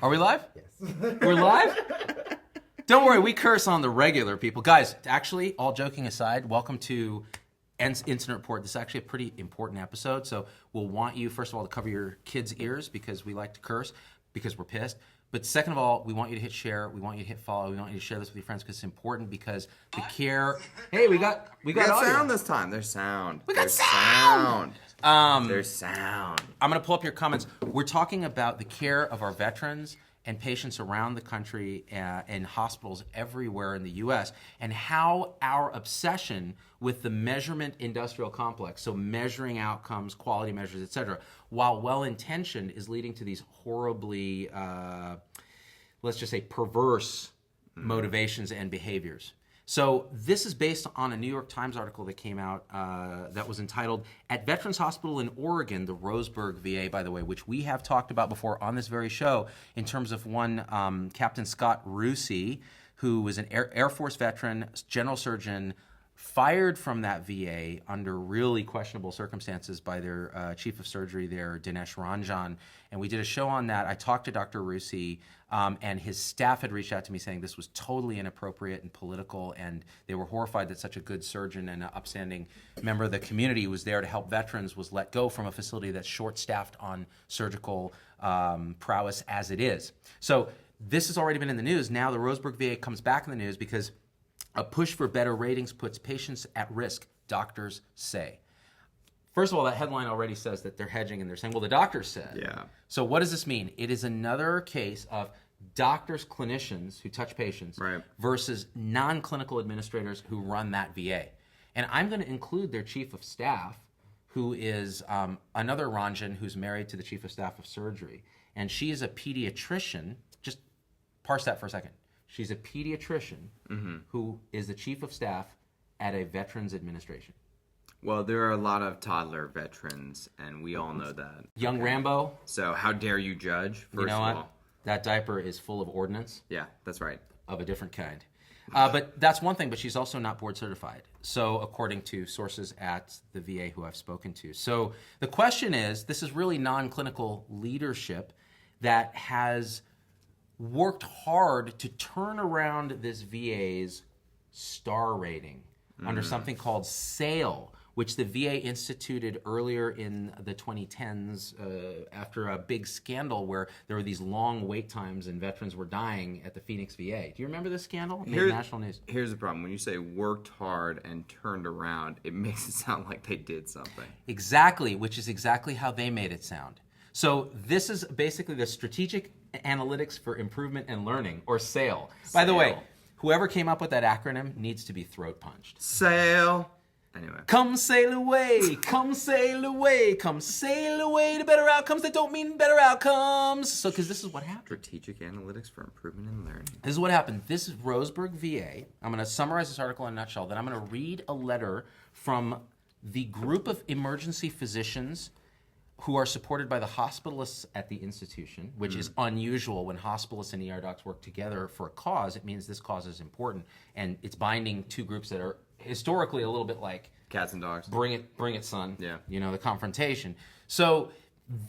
Are we live? Yes. We're live? Don't worry, we curse on the regular, people. Guys, actually, all joking aside, welcome to Incident Report. This is actually a pretty important episode, so we'll want you, first of all, to cover your kids' ears because we like to curse, because we're pissed. But second of all, we want you to hit share, we want you to hit follow, we want you to share this with your friends because it's important because the care... Hey, we got sound this time. There's sound. There's sound! There's sound. I'm going to pull up your comments. We're talking about the care of our veterans and patients around the country in hospitals everywhere in the U.S. and how our obsession with the measurement industrial complex, so measuring outcomes, quality measures, et cetera, while well-intentioned, is leading to these horribly, let's just say, perverse motivations and behaviors. So this is based on a New York Times article that came out that was entitled, "At Veterans Hospital in Oregon, the Roseburg VA," by the way, which we have talked about before on this very show in terms of one Captain Scott Rusi, who was an Air Force veteran, general surgeon, fired from that VA under really questionable circumstances by their chief of surgery there, Dinesh Ranjan. And we did a show on that. I talked to Dr. Rusi, and his staff had reached out to me saying this was totally inappropriate and political, and they were horrified that such a good surgeon and an upstanding member of the community who was there to help veterans was let go from a facility that's short-staffed on surgical prowess as it is. So this has already been in the news. Now the Roseburg VA comes back in the news because a push for better ratings puts patients at risk, doctors say. First of all, that headline already says that they're hedging and they're saying, well, the doctors said. Yeah. So what does this mean? It is another case of doctors, clinicians who touch patients versus non-clinical administrators who run that VA. And I'm going to include their chief of staff, who is another Ranjan who's married to the chief of staff of surgery. And she is a pediatrician. Just parse that for a second. She's a pediatrician who is the chief of staff at a veterans administration. Well, there are a lot of toddler veterans, and we all know that. Young Rambo. So how dare you judge, first You know of what? all. That diaper is full of ordnance. Yeah, that's right. Of a different kind. But that's one thing, but she's also not board certified. So according to sources at the VA who I've spoken to. So the question is, this is really non-clinical leadership that has worked hard to turn around this VA's star rating under something called SAIL, which the VA instituted earlier in the 2010s after a big scandal where there were these long wait times and veterans were dying at the Phoenix VA. Do you remember this scandal? It made national news. Here's the problem. When you say worked hard and turned around, it makes it sound like they did something. Exactly, which is exactly how they made it sound. So this is basically the Strategic Analytics for Improvement and Learning, or SAIL. By the way, whoever came up with that acronym needs to be throat punched. SAIL. Anyway. Come sail away, come sail away, come sail away to better outcomes that don't mean better outcomes. So, because this is what happened. Strategic Analytics for Improvement and Learning. This is what happened. This is Roseburg VA. I'm going to summarize this article in a nutshell. Then I'm going to read a letter from the group of emergency physicians who are supported by the hospitalists at the institution, which is unusual when hospitalists and ER docs work together for a cause. It means this cause is important, and it's binding two groups that are historically a little bit like cats and dogs. Bring it, son. Yeah. You know, the confrontation. So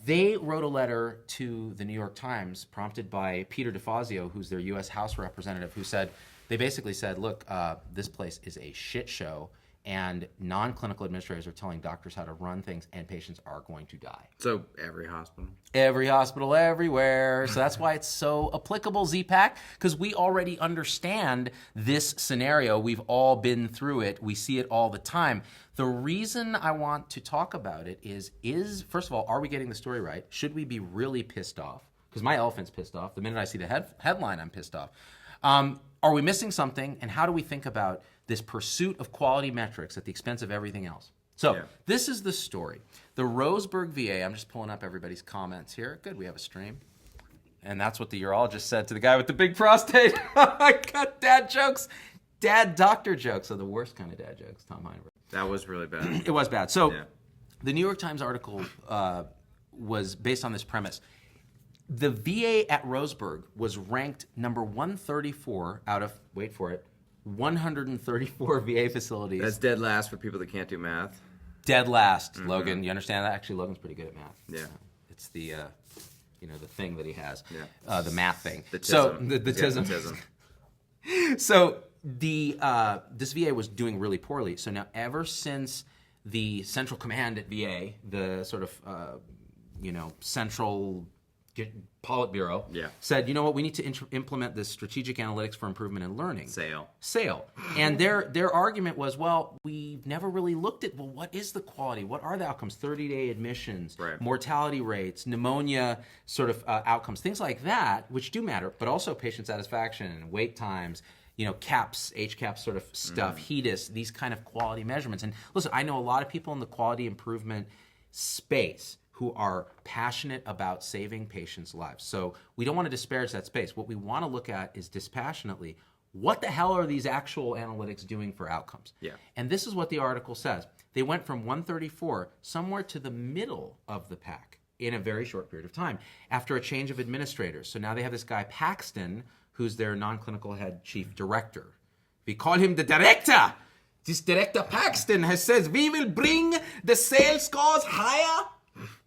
they wrote a letter to the New York Times, prompted by Peter DeFazio, who's their U.S. House representative, who said, they basically said, look, this place is a shit show, and non-clinical administrators are telling doctors how to run things, and patients are going to die. So every hospital? Every hospital, everywhere. So that's why it's so applicable, Z-Pack, because we already understand this scenario. We've all been through it. We see it all the time. The reason I want to talk about it is first of all, are we getting the story right? Should we be really pissed off? Because my elephant's pissed off. The minute I see the headline, I'm pissed off. Are we missing something? And how do we think about this pursuit of quality metrics at the expense of everything else? So This is the story. The Roseburg VA, I'm just pulling up everybody's comments here. Good, we have a stream. And that's what the urologist said to the guy with the big prostate. I got dad jokes. Dad doctor jokes are the worst kind of dad jokes, Tom Heinrich. That was really bad. It was bad. So the New York Times article was based on this premise. The VA at Roseburg was ranked number 134 out of, wait for it, 134 VA facilities. That's dead last for people that can't do math. Dead last, Logan. You understand that? Actually, Logan's pretty good at math. Yeah. It's the the thing that he has, Yeah. the math thing. The tism. So the Yeah, tism. tism. So this VA was doing really poorly. So now, ever since the central command at VA, the sort of central Politburo, said, you know what, we need to implement this strategic analytics for improvement in learning. SAIL. And their argument was, well, we've never really looked at, what is the quality? What are the outcomes? 30-day admissions, mortality rates, pneumonia sort of outcomes, things like that, which do matter, but also patient satisfaction, wait times, CAPS, HCAPS sort of stuff, HEDIS, these kind of quality measurements. And listen, I know a lot of people in the quality improvement space who are passionate about saving patients' lives. So we don't want to disparage that space. What we want to look at is dispassionately, what the hell are these actual analytics doing for outcomes? Yeah. And this is what the article says. They went from 134 somewhere to the middle of the pack in a very short period of time after a change of administrators. So now they have this guy Paxton, who's their non-clinical head chief director. We call him the director. This director Paxton has said, we will bring the sales scores higher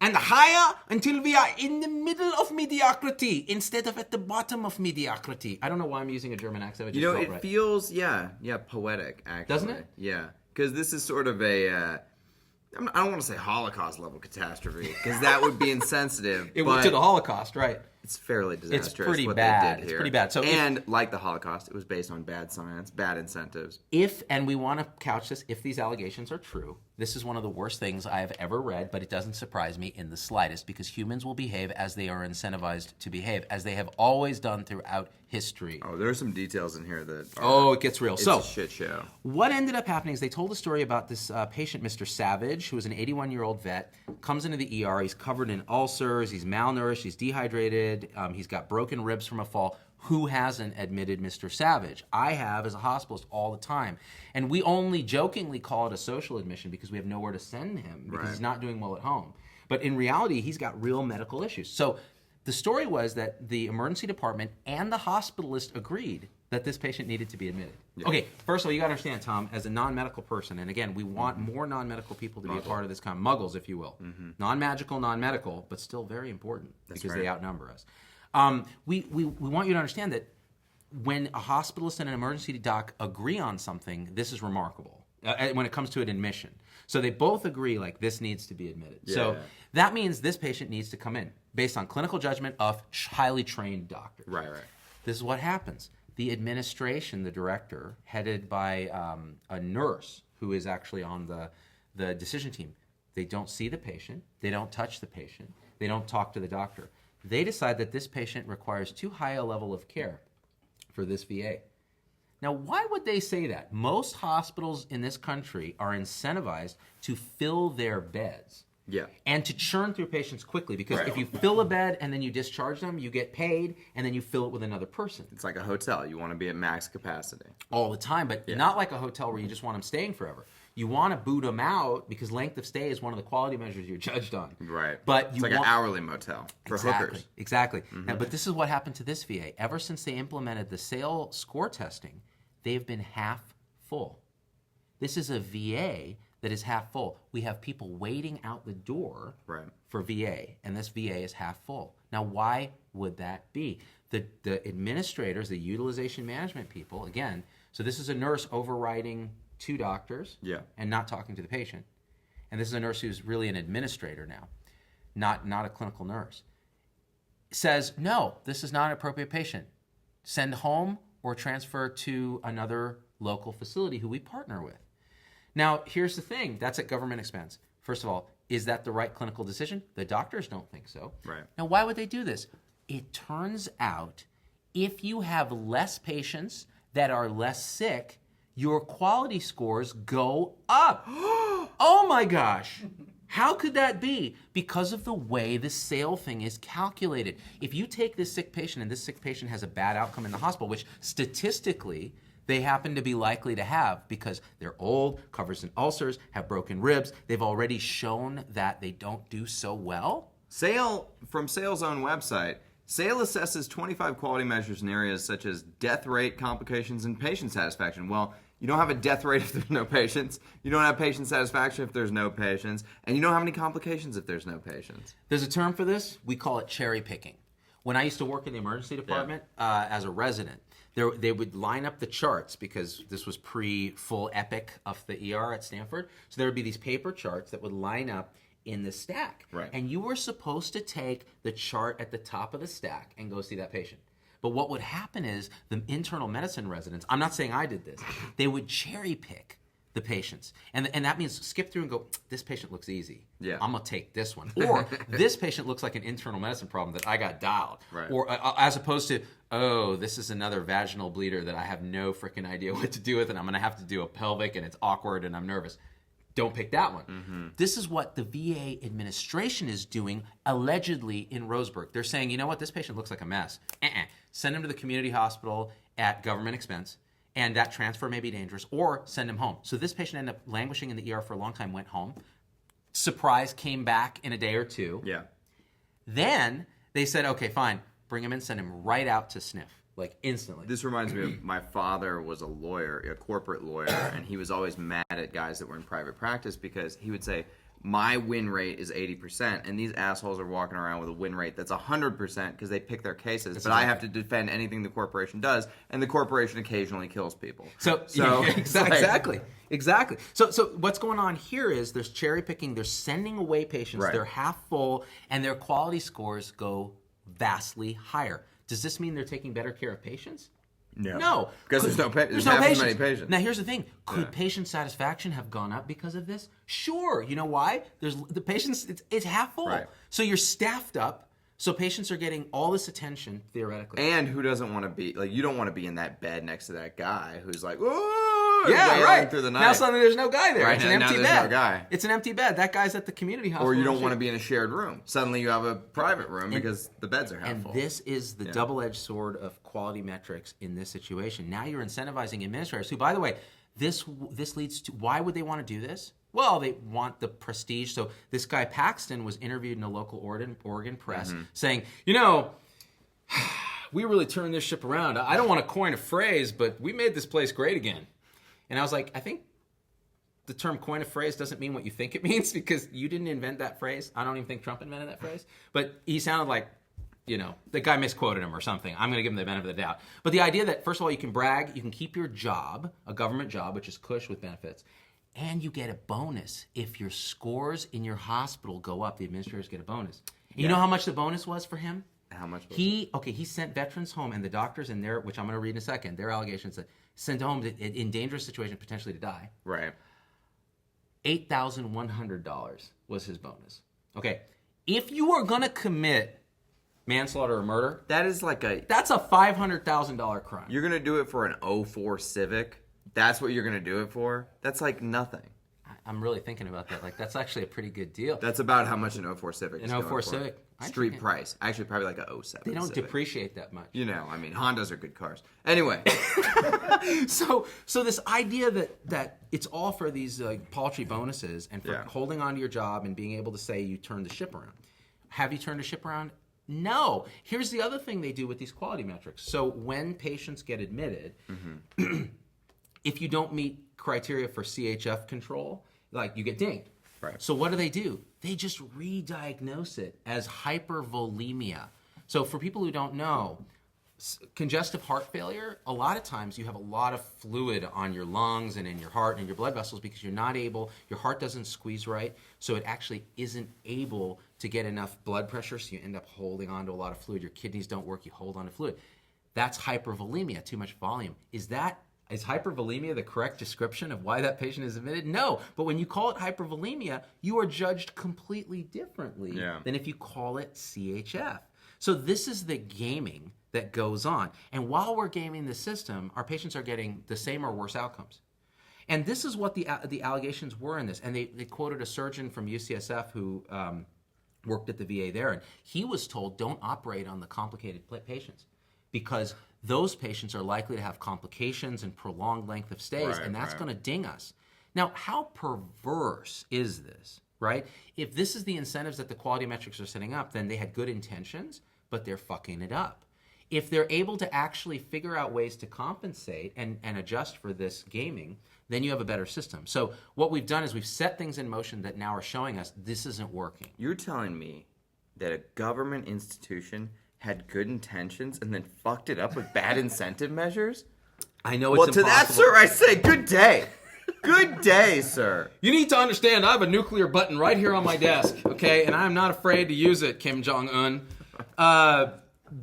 and higher until we are in the middle of mediocrity instead of at the bottom of mediocrity. I don't know why I'm using a German accent. It feels, poetic, actually. Doesn't it? Yeah, because this is sort of a, I don't want to say Holocaust-level catastrophe, because that would be insensitive. It went to the Holocaust, right? It's fairly disastrous. It's pretty what bad. They did here. It's pretty bad. So like the Holocaust, it was based on bad science, bad incentives. And we want to couch this, if these allegations are true, this is one of the worst things I have ever read, but it doesn't surprise me in the slightest, because humans will behave as they are incentivized to behave, as they have always done throughout history. Oh, there are some details in here that it gets real. It's a shit show. What ended up happening is they told a story about this patient, Mr. Savage, who was an 81-year-old vet, comes into the ER, he's covered in ulcers, he's malnourished, he's dehydrated, he's got broken ribs from a fall. Who hasn't admitted Mr. Savage? I have as a hospitalist all the time. And we only jokingly call it a social admission because we have nowhere to send him because he's not doing well at home. But in reality, he's got real medical issues. So the story was that the emergency department and the hospitalist agreed that this patient needed to be admitted. Yeah. Okay, first of all, you got to understand, Tom, as a non-medical person, and again, we want more non-medical people to be a part of this kind of muggles, if you will. Non-magical, non-medical, but still very important because they outnumber us. We want you to understand that when a hospitalist and an emergency doc agree on something, this is remarkable when it comes to an admission. So they both agree, like, this needs to be admitted. So that means this patient needs to come in based on clinical judgment of highly trained doctors. Right. This is what happens. The administration, the director, headed by a nurse who is actually on the decision team, they don't see the patient, they don't touch the patient, they don't talk to the doctor. They decide that this patient requires too high a level of care for this VA. Now, why would they say that? Most hospitals in this country are incentivized to fill their beds. Yeah. And to churn through patients quickly, because if you fill a bed and then you discharge them, you get paid, and then you fill it with another person. It's like a hotel. You want to be at max capacity. All the time, but not like a hotel where you just want them staying forever. You want to boot them out because length of stay is one of the quality measures you're judged on. Right. But it's like an hourly motel for hookers. Exactly. Now, but this is what happened to this VA. Ever since they implemented the SAIL score testing, they've been half full. This is a VA that is half full. We have people waiting out the door for VA, and this VA is half full. Now, why would that be? The administrators, the utilization management people, again, so this is a nurse overriding two doctors and not talking to the patient. And this is a nurse who's really an administrator now, not a clinical nurse. Says, no, this is not an appropriate patient. Send home or transfer to another local facility who we partner with. Now, here's the thing. That's at government expense. First of all, is that the right clinical decision? The doctors don't think so. Right. Now, why would they do this? It turns out if you have less patients that are less sick, your quality scores go up. Oh my gosh. How could that be? Because of the way the SAIL thing is calculated. If you take this sick patient and this sick patient has a bad outcome in the hospital, which statistically they happen to be likely to have because they're old, covers in ulcers, have broken ribs, they've already shown that they don't do so well. SAIL, from SAIL's own website, SAIL assesses 25 quality measures in areas such as death rate, complications, and patient satisfaction. Well, You don't have a death rate if there's no patients. You don't have patient satisfaction if there's no patients. And you don't have any complications if there's no patients. There's a term for this. We call it cherry picking. When I used to work in the emergency department as a resident, they would line up the charts because this was pre-full epic of the ER at Stanford. So there would be these paper charts that would line up in the stack. Right. And you were supposed to take the chart at the top of the stack and go see that patient. But what would happen is the internal medicine residents, I'm not saying I did this, they would cherry pick the patients. And that means skip through and go, this patient looks easy. Yeah. I'm going to take this one. Or this patient looks like an internal medicine problem that I got dialed. Right. Or as opposed to, oh, this is another vaginal bleeder that I have no freaking idea what to do with, and I'm going to have to do a pelvic, and it's awkward, and I'm nervous. Don't pick that one. Mm-hmm. This is what the VA administration is doing, allegedly, in Roseburg. They're saying, you know what, this patient looks like a mess. Send him to the community hospital at government expense, and that transfer may be dangerous, or send him home. So this patient ended up languishing in the ER for a long time, went home. Surprise, came back in a day or two. Yeah. Then they said, okay, fine, bring him in, send him right out to sniff. Like instantly. This reminds me of my father was a lawyer, a corporate lawyer, and he was always mad at guys that were in private practice because he would say, my win rate is 80%, and these assholes are walking around with a win rate that's 100% because they pick their cases, but I have to defend anything the corporation does, and the corporation occasionally kills people. So exactly. So what's going on here is there's cherry picking, they're sending away patients, Right. they're half full, and their quality scores go vastly higher. Does this mean they're taking better care of patients? No. Because there's no patients. as many patients. Now, here's the thing. Could patient satisfaction have gone up because of this? Sure. You know why? There's the patients, it's half full. Right. So you're staffed up, so patients are getting all this attention, theoretically. And who doesn't want to be, like, you don't want to be in that bed next to that guy who's like, whoa, yeah, right. through the night. Now suddenly there's no guy there. Right, It's an now empty there's bed. no guy. It's an empty bed. That guy's at the community hospital. Or you don't want to be in a shared room. Suddenly you have a private room because the beds are half And full. this is the double-edged sword of quality metrics in this situation. Now you're incentivizing administrators who, by the way, this leads to, why would they want to do this? Well, they want the prestige. So this guy Paxton was interviewed in a local Oregon press saying, you know, we really turned this ship around. I don't want to coin a phrase, but we made this place great again. And I was like, I think the term coin a phrase doesn't mean what you think it means because you didn't invent that phrase. I don't even think Trump invented that phrase. But he sounded like, you know, the guy misquoted him or something. I'm going to give him the benefit of the doubt. But the idea that, first of all, you can brag, you can keep your job, a government job, which is cush with benefits, and you get a bonus. If your scores in your hospital go up, the administrators get a bonus. And you know how much the bonus was for him? How much was He sent veterans home, and the doctors in there, which I'm going to read in a second, their allegations that sent home in dangerous situations, potentially to die. Right. $8,100 was his bonus. Okay, if you are going to commit manslaughter or murder, That is like that's a $500,000 crime. you're going to do it for an '04 Civic. That's what you're going to do it for? That's like nothing. I'm really thinking about that. Like, that's actually a pretty good deal. That's about how much an '04 Civic is An going 04 for. Civic. Street price. Actually, probably like a '07 They don't Civic. depreciate that much. You know, I mean, Hondas are good cars. Anyway. So this idea that it's all for these paltry bonuses and for holding on to your job and being able to say you turned the ship around. Have you turned the ship around? No. Here's the other thing they do with these quality metrics. So when patients get admitted, if you don't meet criteria for CHF control, like you get dinged. Right. So what do? They just re-diagnose it as hypervolemia. So for people who don't know, congestive heart failure, a lot of times you have a lot of fluid on your lungs and in your heart and in your blood vessels because you're not able, your heart doesn't squeeze right, so it actually isn't able to get enough blood pressure, so you end up holding on to a lot of fluid. Your kidneys don't work, you hold on to fluid. That's hypervolemia, too much volume. Is hypervolemia the correct description of why that patient is admitted? No, but when you call it hypervolemia, you are judged completely differently than if you call it CHF. So this is the gaming that goes on. And while we're gaming the system, our patients are getting the same or worse outcomes. And this is what the allegations were in this. And they quoted a surgeon from UCSF who worked at the VA there, and he was told, don't operate on the complicated patients because those patients are likely to have complications and prolonged length of stays, and that's going to ding us. Now, how perverse is this, right? If this is the incentives that the quality metrics are setting up, then they had good intentions, but they're fucking it up. If they're able to actually figure out ways to compensate and adjust for this gaming, then you have a better system. So what we've done is we've set things in motion that now are showing us this isn't working. You're telling me that a government institution had good intentions and then fucked it up with bad incentive measures? I know it's impossible. To that, sir, I say good day. Good day, sir. You need to understand I have a nuclear button right here on my desk, okay? And I'm not afraid to use it, Kim Jong-un.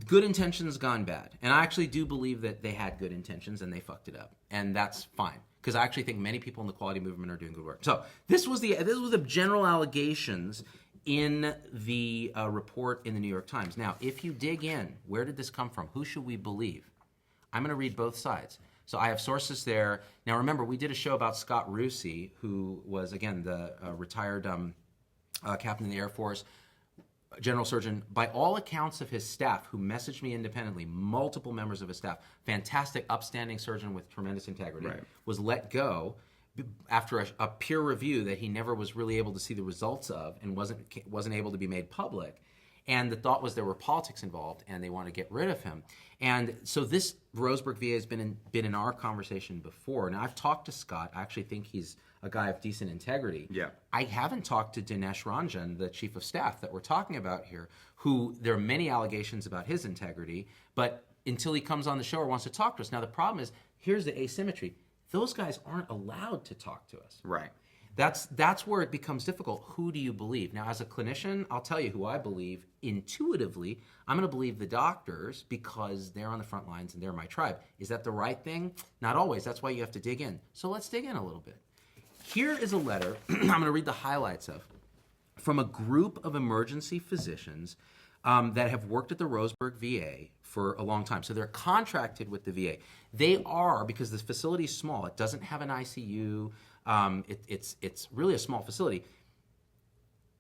Good intentions gone bad. And I actually do believe that they had good intentions and they fucked it up. And that's fine. Because I actually think many people in the quality movement are doing good work. So this was the general allegations in the report in the New York Times. Now, if you dig in, where did this come from? Who should we believe? I'm going to read both sides. So I have sources there. Now, remember, we did a show about Scott Rusi, who was, again, the retired captain of the Air Force, general surgeon. By all accounts of his staff, who messaged me independently, multiple members of his staff, fantastic, upstanding surgeon with tremendous integrity, was let go after a peer review that he never was really able to see the results of and wasn't able to be made public. And the thought was there were politics involved, and they want to get rid of him. And so this Roseburg VA has been in our conversation before. Now, I've talked to Scott. I actually think he's a guy of decent integrity. Yeah. I haven't talked to Dinesh Ranjan, the chief of staff that we're talking about here, who there are many allegations about his integrity, but until he comes on the show or wants to talk to us. Now, the problem is, here's the asymmetry. Those guys aren't allowed to talk to us. Right. That's where it becomes difficult. Who do you believe? Now, as a clinician, I'll tell you who I believe intuitively. I'm going to believe the doctors because they're on the front lines and they're my tribe. Is that the right thing? Not always. That's why you have to dig in. So let's dig in a little bit. Here is a letter I'm going to read the highlights of from a group of emergency physicians that have worked at the Roseburg VA for a long time. So they're contracted with the VA. They are, because this facility is small, it doesn't have an ICU, it's really a small facility.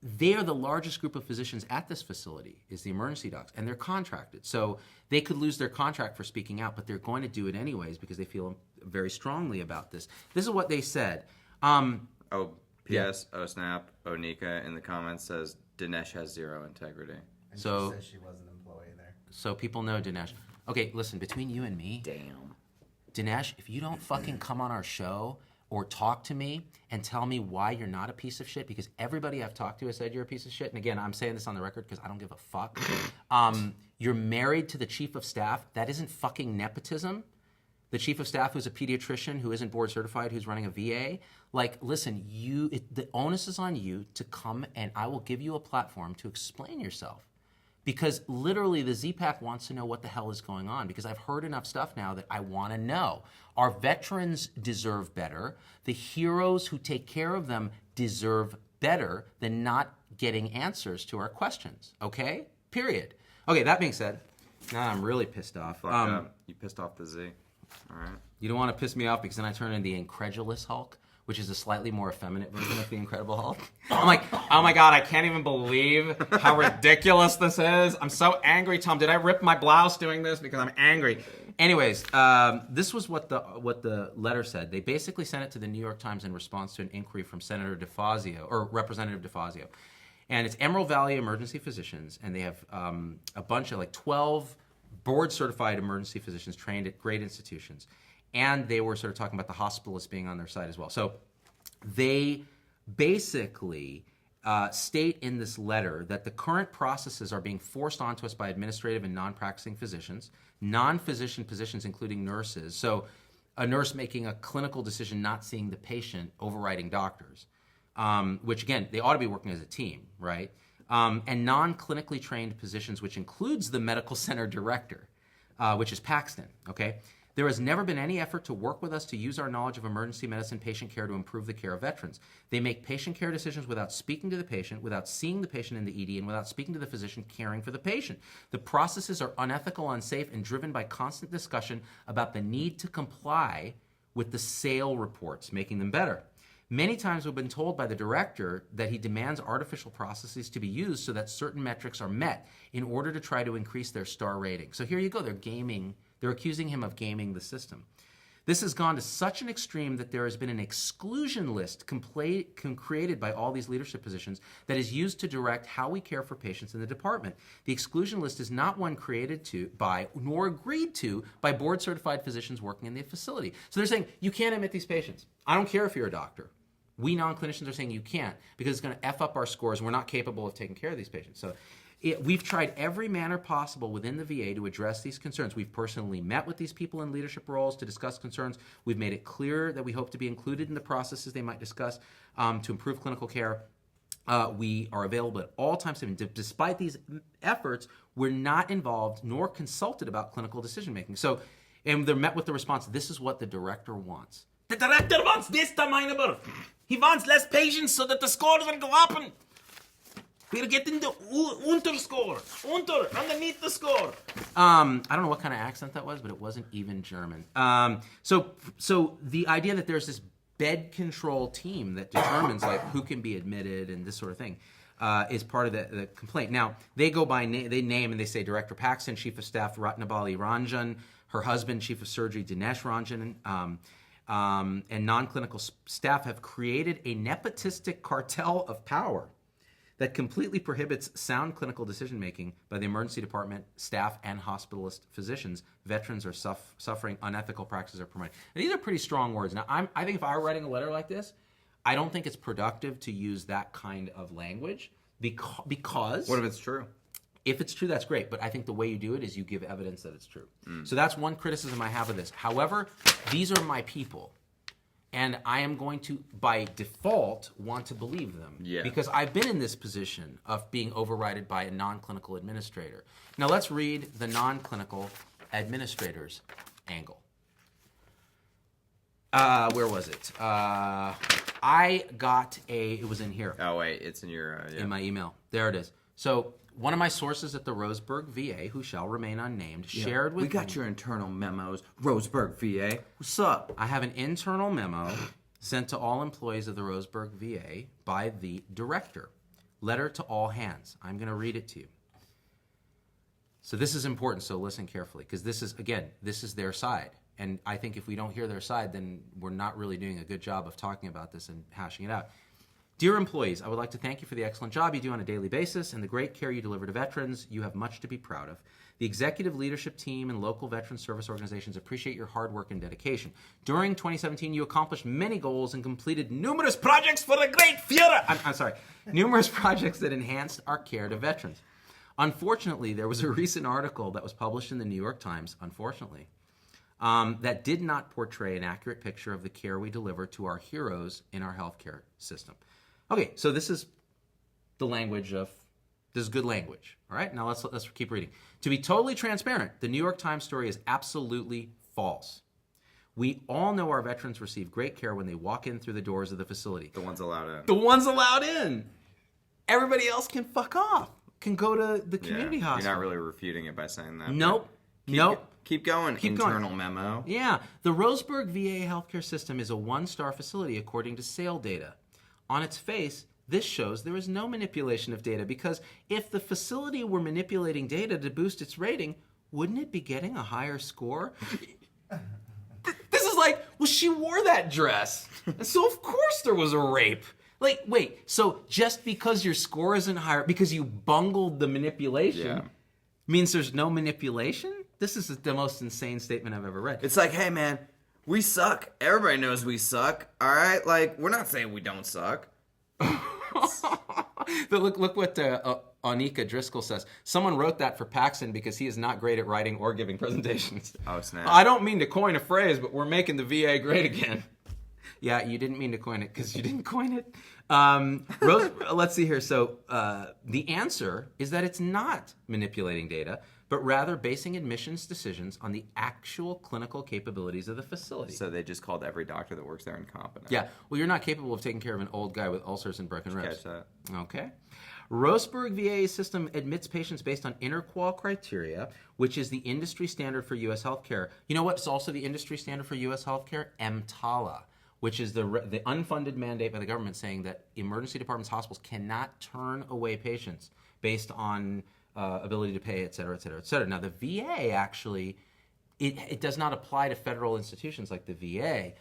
They are the largest group of physicians at this facility, is the emergency docs, and they're contracted. So they could lose their contract for speaking out, but they're going to do it anyways because they feel very strongly about this. This is what they said. P.S. Oh, snap. Onika in the comments says Dinesh has zero integrity. And So- she says she was an employee there. So people know Dinesh. Okay, listen, between you and me, Damn. Dinesh, if you don't fucking come on our show or talk to me and tell me why you're not a piece of shit, because everybody I've talked to has said you're a piece of shit, and again, I'm saying this on the record because I don't give a fuck. You're married to the chief of staff. That isn't fucking nepotism. The chief of staff who's a pediatrician, who isn't board certified, who's running a VA. Like, listen, the onus is on you to come, and I will give you a platform to explain yourself. Because literally the Z-Pack wants to know what the hell is going on, because I've heard enough stuff now that I want to know. Our veterans deserve better. The heroes who take care of them deserve better than not getting answers to our questions. Okay? Period. Okay, that being said, now I'm really pissed off. Fuck up. You pissed off the Z. All right. You don't want to piss me off because then I turn into the Incredulous Hulk, which is a slightly more effeminate version of the Incredible Hulk. I'm like, oh my God, I can't even believe how ridiculous this is. I'm so angry, Tom. Did I rip my blouse doing this? Because I'm angry. Anyways, this was what the letter said. They basically sent it to the New York Times in response to an inquiry from Senator DeFazio, or Representative DeFazio. And it's Emerald Valley Emergency Physicians, and they have a bunch of 12 board-certified emergency physicians trained at great institutions. And they were sort of talking about the hospitalists being on their side as well. So they basically state in this letter that the current processes are being forced onto us by administrative and non-practicing physicians, non-physician positions including nurses. So a nurse making a clinical decision, not seeing the patient, overriding doctors, which again, they ought to be working as a team, right? And non-clinically trained positions, which includes the medical center director, which is Paxton, okay? There has never been any effort to work with us to use our knowledge of emergency medicine patient care to improve the care of veterans. They make patient care decisions without speaking to the patient, without seeing the patient in the ED, and without speaking to the physician caring for the patient. The processes are unethical, unsafe, and driven by constant discussion about the need to comply with the SAIL reports, making them better. Many times we've been told by the director that he demands artificial processes to be used so that certain metrics are met in order to try to increase their star rating. So here you go, they're accusing him of gaming the system. This has gone to such an extreme that there has been an exclusion list created by all these leadership positions that is used to direct how we care for patients in the department. The exclusion list is not one created by nor agreed to by board-certified physicians working in the facility. So they're saying, you can't admit these patients. I don't care if you're a doctor. We non-clinicians are saying you can't because it's going to F up our scores and we're not capable of taking care of these patients. So we've tried every manner possible within the VA to address these concerns. We've personally met with these people in leadership roles to discuss concerns. We've made it clear that we hope to be included in the processes they might discuss to improve clinical care. We are available at all times. Despite these efforts, we're not involved nor consulted about clinical decision-making. So, and they're met with the response, this is what the director wants. The director wants this, meine Burg. He wants less patients so that the scores will go up and we're getting the underscore, underneath the score. I don't know what kind of accent that was, but it wasn't even German. So the idea that there's this bed control team that determines like who can be admitted and this sort of thing is part of the complaint. Now they go by they name and they say Director Paxton, Chief of Staff Ratnabali Ranjan, her husband Chief of Surgery Dinesh Ranjan, and non-clinical staff have created a nepotistic cartel of power that completely prohibits sound clinical decision-making by the emergency department, staff, and hospitalist physicians. Veterans are suffering unethical practices are promoted. And these are pretty strong words. Now, I think if I were writing a letter like this, I don't think it's productive to use that kind of language because... What if it's true? If it's true, that's great. But I think the way you do it is you give evidence that it's true. So that's one criticism I have of this. However, these are my people. And I am going to, by default, want to believe them. Yeah. Because I've been in this position of being overridden by a non-clinical administrator. Now let's read the non-clinical administrator's angle. Where was it? I got it was in here. Oh, wait, it's in your... In my email. There it is. So one of my sources at the Roseburg VA, who shall remain unnamed, shared with We got me... your internal memos. Roseburg VA. What's up? I have an internal memo sent to all employees of the Roseburg VA by the director. Letter to all hands. I'm going to read it to you. So this is important, so listen carefully, because this is, again, this is their side. And I think if we don't hear their side, then we're not really doing a good job of talking about this and hashing it out. Dear employees, I would like to thank you for the excellent job you do on a daily basis and the great care you deliver to veterans. You have much to be proud of. The executive leadership team and local veteran service organizations appreciate your hard work and dedication. During 2017, you accomplished many goals and completed numerous projects for the great Führer. Numerous projects that enhanced our care to veterans. Unfortunately, there was a recent article that was published in the New York Times, that did not portray an accurate picture of the care we deliver to our heroes in our healthcare system. Okay, so this is the language of, this is good language. All right, now let's keep reading. To be totally transparent, the New York Times story is absolutely false. We all know our veterans receive great care when they walk in through the doors of the facility. The ones allowed in. The ones allowed in. Everybody else can fuck off, can go to the community hospital. You're not really refuting it by saying that. Nope. Keep going. Keep internal going. memo. Yeah. The Roseburg VA healthcare system is a one-star facility according to SAIL data. On its face, this shows there is no manipulation of data because if the facility were manipulating data to boost its rating, wouldn't it be getting a higher score? This is like, well, she wore that dress. And so of course there was a rape. Like, wait, so just because your score isn't higher, because you bungled the manipulation, means there's no manipulation? This is the most insane statement I've ever read. It's like, hey, man, we suck. Everybody knows we suck. All right? Like, we're not saying we don't suck. But look what Anika Driscoll says. Someone wrote that for Paxton because he is not great at writing or giving presentations. Oh, snap. I don't mean to coin a phrase, but we're making the VA great again. Yeah, you didn't mean to coin it because you didn't coin it. Let's see here. So the answer is that it's not manipulating data, but rather basing admissions decisions on the actual clinical capabilities of the facility. So they just called every doctor that works there incompetent. Yeah. Well, you're not capable of taking care of an old guy with ulcers and broken ribs. Catch that. Okay. Roseburg VA system admits patients based on interqual criteria, which is the industry standard for U.S. healthcare. You know what's also the industry standard for U.S. healthcare? EMTALA, which is the unfunded mandate by the government saying that emergency departments, hospitals cannot turn away patients based on ability to pay, et cetera, et cetera, et cetera. Now, the VA actually It does not apply to federal institutions like the VA,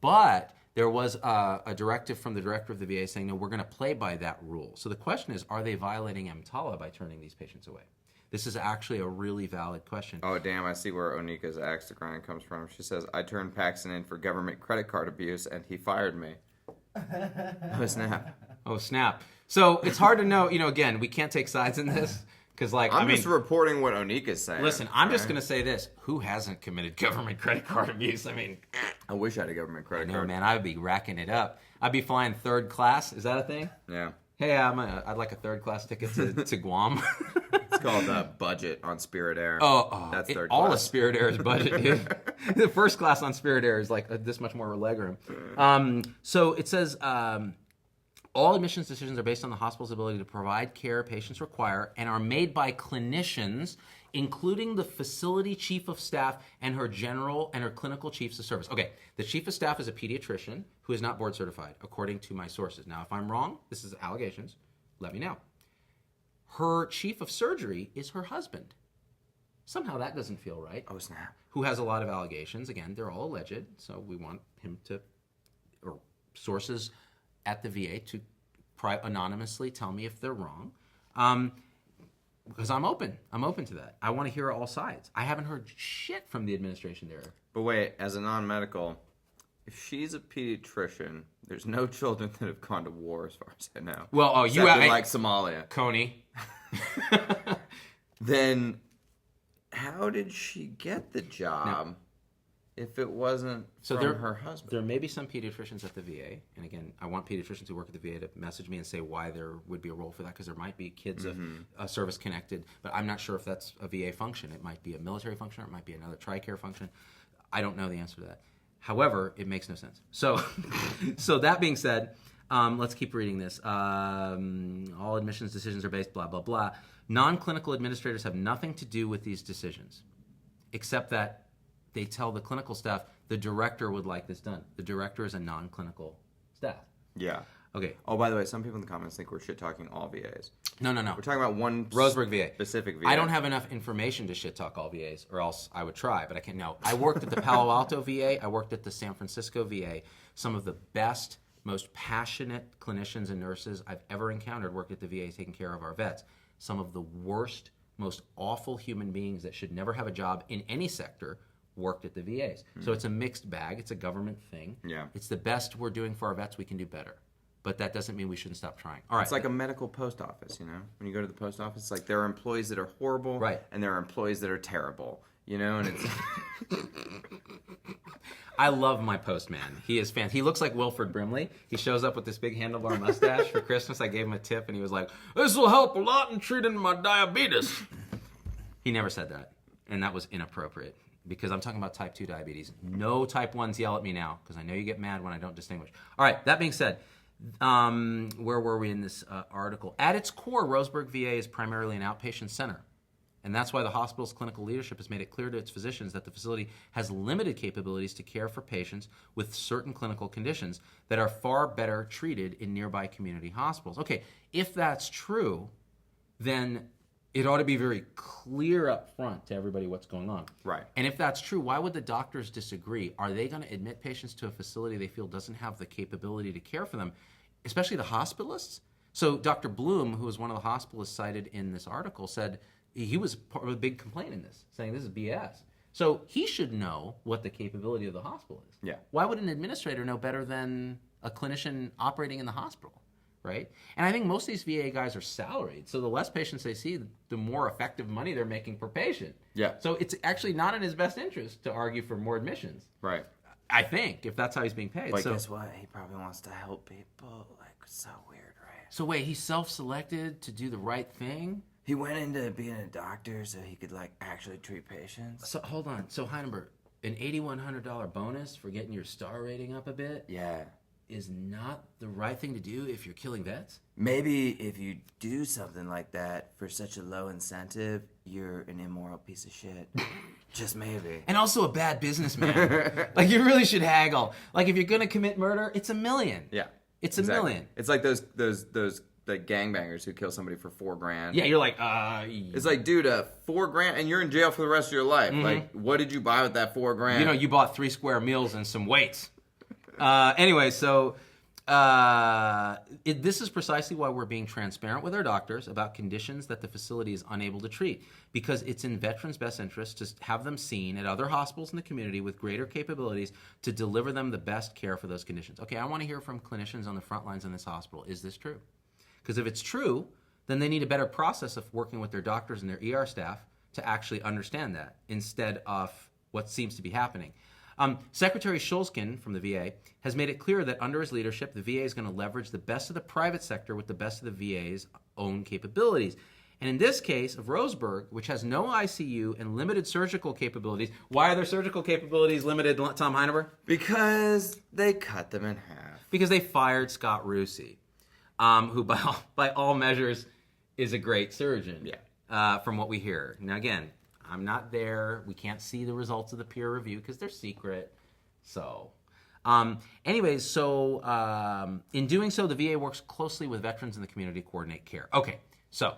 but there was a directive from the director of the VA saying, no, we're going to play by that rule. So the question is, are they violating EMTALA by turning these patients away? This is actually a really valid question. Oh, damn, I see where Onika's axe to grind comes from. She says, I turned Paxton in for government credit card abuse, and he fired me. Oh, snap. Oh, snap. So it's hard to know, again, we can't take sides in this. Because, I'm just reporting what Onika's saying. Listen, I'm just going to say this. Who hasn't committed government credit card abuse? I mean, I wish I had a government credit I know, card. man. I would be racking it up. I'd be flying third class. Is that a thing? Yeah. Hey, I'd like a third class ticket to Guam. It's called budget on Spirit Air. Oh, that's third all class. of Spirit Air is budget, dude. The first class on Spirit Air is like this much more legroom. So it says, all admissions decisions are based on the hospital's ability to provide care patients require and are made by clinicians, including the facility chief of staff and her clinical chiefs of service. Okay, the chief of staff is a pediatrician who is not board certified, according to my sources. Now, if I'm wrong, this is allegations, let me know. Her chief of surgery is her husband. Somehow that doesn't feel right. Oh, snap. Who has a lot of allegations. Again, they're all alleged, so we want him or sources at the VA to anonymously tell me if they're wrong, because I'm open to that. I want to hear all sides. I haven't heard shit from the administration there. But wait, as a non-medical, if she's a pediatrician, there's no children that have gone to war as far as I know. Well, except in, like Somalia. Coney. Then how did she get the job? If it wasn't from her husband. There may be some pediatricians at the VA, and again, I want pediatricians who work at the VA to message me and say why there would be a role for that, because there might be kids of service connected, but I'm not sure if that's a VA function. It might be a military function, or it might be another TRICARE function. I don't know the answer to that. However, it makes no sense. So, so that being said, let's keep reading this. All admissions decisions are based, blah, blah, blah. Non-clinical administrators have nothing to do with these decisions, except that they tell the clinical staff the director would like this done. The director is a non-clinical staff. Yeah. Okay. Oh, by the way, some people in the comments think we're shit-talking all VAs. No. We're talking about one Roseburg VA. Specific VA. I don't have enough information to shit-talk all VAs, or else I would try, but I can't. No. I worked at the Palo Alto VA. I worked at the San Francisco VA. Some of the best, most passionate clinicians and nurses I've ever encountered worked at the VA taking care of our vets. Some of the worst, most awful human beings that should never have a job in any sector worked at the VAs. So it's a mixed bag. It's a government thing. Yeah. It's the best we're doing for our vets. We can do better. But that doesn't mean we shouldn't stop trying. All right. It's like a medical post office, When you go to the post office, like there are employees that are horrible, right, and there are employees that are terrible, and it's... I love my postman. He is fantastic. He looks like Wilford Brimley. He shows up with this big handlebar mustache for Christmas. I gave him a tip, and he was like, "This will help a lot in treating my diabetes." He never said that, and that was inappropriate, because I'm talking about type 2 diabetes. No type 1s yell at me now, because I know you get mad when I don't distinguish. All right, that being said, where were we in this article? At its core, Roseburg VA is primarily an outpatient center. And that's why the hospital's clinical leadership has made it clear to its physicians that the facility has limited capabilities to care for patients with certain clinical conditions that are far better treated in nearby community hospitals. Okay, if that's true, then it ought to be very clear up front to everybody what's going on. Right. And if that's true, why would the doctors disagree? Are they going to admit patients to a facility they feel doesn't have the capability to care for them, especially the hospitalists? So Dr. Bloom, who was one of the hospitalists cited in this article, said he was part of a big complaint in this, saying this is BS. So he should know what the capability of the hospital is. Yeah. Why would an administrator know better than a clinician operating in the hospital? Right? And I think most of these VA guys are salaried, so the less patients they see, the more effective money they're making per patient. Yeah. So it's actually not in his best interest to argue for more admissions. Right. I think, if that's how he's being paid. But so, guess what? He probably wants to help people. Like, so weird, right? So wait, he self-selected to do the right thing? He went into being a doctor so he could, like, actually treat patients. So hold on. So Heidenberg, an $8,100 bonus for getting your star rating up a bit? Yeah. Is not the right thing to do if you're killing vets? Maybe if you do something like that for such a low incentive, you're an immoral piece of shit. Just maybe. And also a bad businessman. Like, you really should haggle. Like, if you're going to commit murder, it's $1 million. Yeah. It's exactly. $1 million. It's like those the gangbangers who kill somebody for $4,000. Yeah, you're like, It's like, dude, $4,000 and you're in jail for the rest of your life. Like, what did you buy with that $4,000? you know, you bought 3 square meals and some weights. Anyway, so this is precisely why we're being transparent with our doctors about conditions that the facility is unable to treat, because it's in veterans' best interest to have them seen at other hospitals in the community with greater capabilities to deliver them the best care for those conditions. Okay, I want to hear from clinicians on the front lines in this hospital. Is this true? Because if it's true, then they need a better process of working with their doctors and their ER staff to actually understand that instead of what seems to be happening. Secretary Shulskin from the VA has made it clear that under his leadership, the VA is going to leverage the best of the private sector with the best of the VA's own capabilities. And in this case of Roseburg, which has no ICU and limited surgical capabilities, why are their surgical capabilities limited, Tom Heineber? Because they cut them in half. Because they fired Scott Rusi, who by all measures is a great surgeon, from what we hear. Now again, I'm not there. We can't see the results of the peer review because they're secret. So, anyways, in doing so, the VA works closely with veterans in the community to coordinate care. Okay, so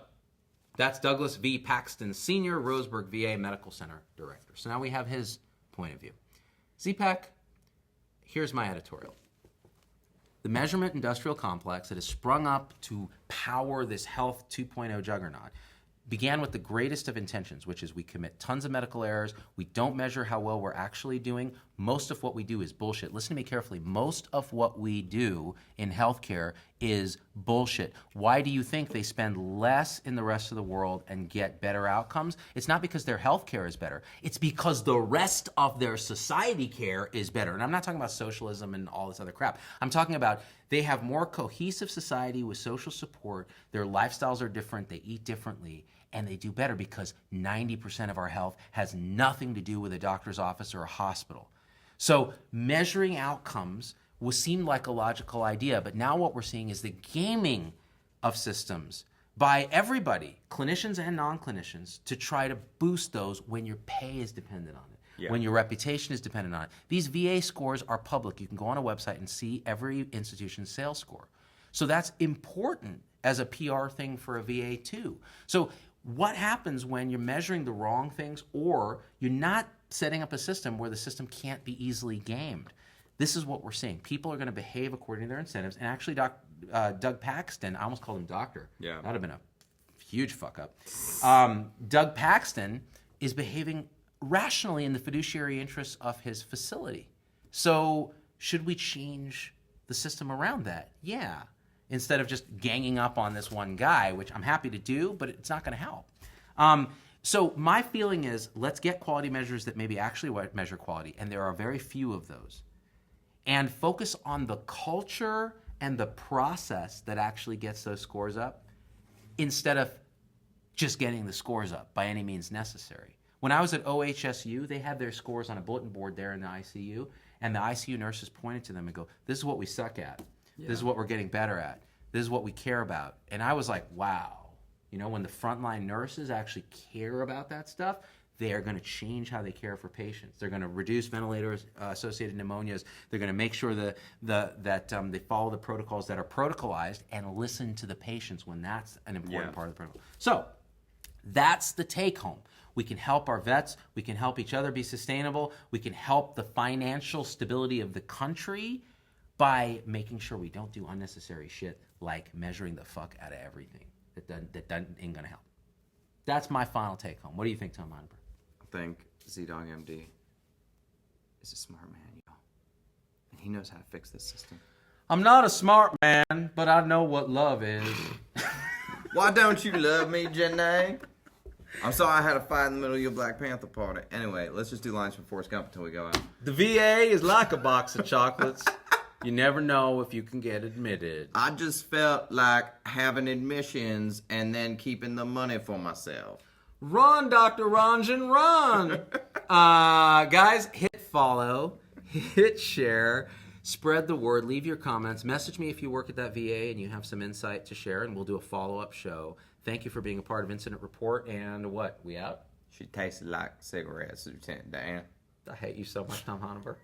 that's Douglas V. Paxton, Sr., Roseburg VA Medical Center Director. So now we have his point of view. ZPAC, here's my editorial. The measurement industrial complex that has sprung up to power this health 2.0 juggernaut began with the greatest of intentions, which is we commit tons of medical errors. We don't measure how well we're actually doing. Most of what we do is bullshit. Listen to me carefully. Most of what we do in healthcare is bullshit. Why do you think they spend less in the rest of the world and get better outcomes? It's not because their healthcare is better. It's because the rest of their society care is better. And I'm not talking about socialism and all this other crap. I'm talking about they have more cohesive society with social support. Their lifestyles are different. They eat differently. And they do better because 90% of our health has nothing to do with a doctor's office or a hospital. So measuring outcomes seemed like a logical idea, but now what we're seeing is the gaming of systems by everybody, clinicians and non-clinicians, to try to boost those when your pay is dependent on it, when your reputation is dependent on it. These VA scores are public. You can go on a website and see every institution's sales score. So that's important as a PR thing for a VA too. So what happens when you're measuring the wrong things or you're not setting up a system where the system can't be easily gamed? This is what we're seeing. People are going to behave according to their incentives. And actually, Doug Paxton, I almost called him doctor. Yeah. That would have been a huge fuck up. Doug Paxton is behaving rationally in the fiduciary interests of his facility. So should we change the system around that? Yeah. Instead of just ganging up on this one guy, which I'm happy to do, but it's not going to help. So my feeling is let's get quality measures that maybe actually measure quality, and there are very few of those, and focus on the culture and the process that actually gets those scores up instead of just getting the scores up by any means necessary. When I was at OHSU, they had their scores on a bulletin board there in the ICU, and the ICU nurses pointed to them and go, this is what we suck at. Yeah. This is what we're getting better at. This is what we care about. And I was like, wow. You know, when the frontline nurses actually care about that stuff, they're going to change how they care for patients. They're going to reduce ventilator-associated pneumonias. They're going to make sure that they follow the protocols that are protocolized and listen to the patients when that's an important part of the protocol. So that's the take-home. We can help our vets. We can help each other be sustainable. We can help the financial stability of the country by making sure we don't do unnecessary shit like measuring the fuck out of everything. That ain't gonna help. That's my final take home. What do you think, Tom Heineber? I think Z-Dog MD is a smart man, y'all. And he knows how to fix this system. I'm not a smart man, but I know what love is. Why don't you love me, Janae? I'm sorry I had a fight in the middle of your Black Panther party. Anyway, let's just do lines from Forrest Gump until we go out. The VA is like a box of chocolates. You never know if you can get admitted. I just felt like having admissions and then keeping the money for myself. Run, Dr. Ranjan, run! Guys, hit follow, hit share, spread the word, leave your comments. Message me if you work at that VA and you have some insight to share, and we'll do a follow-up show. Thank you for being a part of Incident Report, and what, we out? She tasted like cigarettes, Lieutenant Dan. I hate you so much, Tom Heineber.